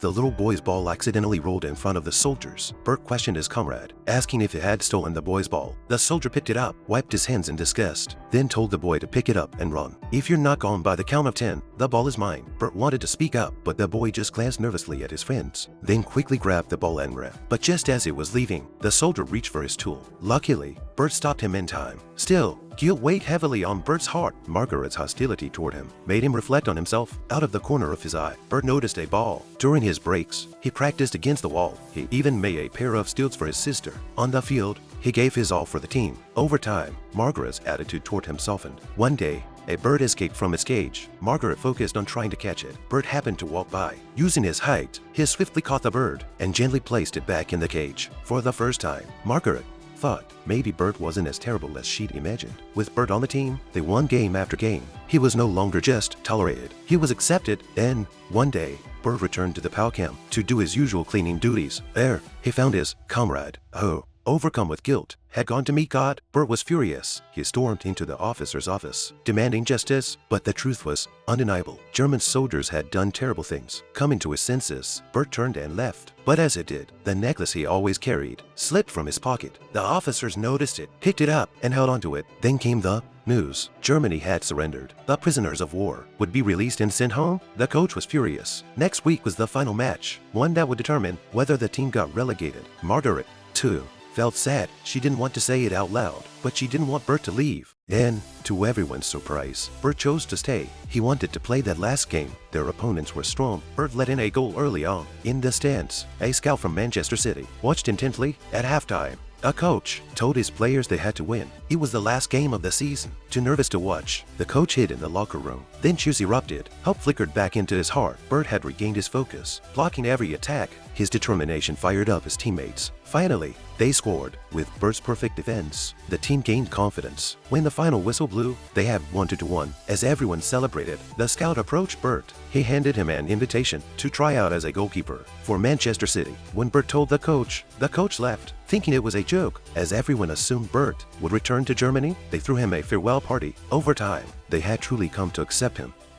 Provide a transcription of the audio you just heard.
The little boy's ball accidentally rolled in front of the soldiers. Bert questioned his comrade, asking if he had stolen the boy's ball. The soldier picked it up, wiped his hands in disgust, then told the boy to pick it up and run. "If you're not gone by the count of 10, the ball is mine." Bert wanted to speak up, but the boy just glanced nervously at his friends, then quickly grabbed the ball and ran. But just as he was leaving, the soldier reached for his tool. Luckily, Bert stopped him in time. Still, guilt weighed heavily on Bert's heart. Margaret's hostility toward him made him reflect on himself. Out of the corner of his eye, Bert noticed a ball. During his breaks, he practiced against the wall. He even made a pair of stilts for his sister. On the field, he gave his all for the team. Over time, Margaret's attitude toward him softened. One day, a bird escaped from its cage. Margaret focused on trying to catch it. Bert happened to walk by. Using his height, he swiftly caught the bird and gently placed it back in the cage. For the first time, Margaret thought maybe Bert wasn't as terrible as she'd imagined. With Bert on the team, they won game after game. He was no longer just tolerated. He was accepted. Then, one day, Bert returned to the POW camp to do his usual cleaning duties. There, he found his comrade, Ho, overcome with guilt, had gone to meet God. Bert was furious. He stormed into the officer's office, demanding justice, but the truth was undeniable. German soldiers had done terrible things. Coming to his senses, Bert turned and left. But as it did, the necklace he always carried slipped from his pocket. The officers noticed it, picked it up, and held onto it. Then came the news. Germany had surrendered. The prisoners of war would be released and sent home. The coach was furious. Next week was the final match, one that would determine whether the team got relegated. Margaret, too, felt sad. She didn't want to say it out loud, but she didn't want Bert to leave. And, to everyone's surprise, Bert chose to stay. He wanted to play that last game. Their opponents were strong. Bert let in a goal early on. In the stands, a scout from Manchester City watched intently. At halftime, a coach told his players they had to win. It was the last game of the season. Too nervous to watch, the coach hid in the locker room. Then cheers erupted. Hope flickered back into his heart. Bert had regained his focus, blocking every attack. His determination fired up his teammates. Finally, they scored. With Bert's perfect defense, the team gained confidence. When the final whistle blew, they had 1-1. As everyone celebrated, the scout approached Bert. He handed him an invitation to try out as a goalkeeper for Manchester City. When Bert told the coach left, thinking it was a joke. As everyone assumed Bert would return to Germany, they threw him a farewell party. Over time, they had truly come to accept him.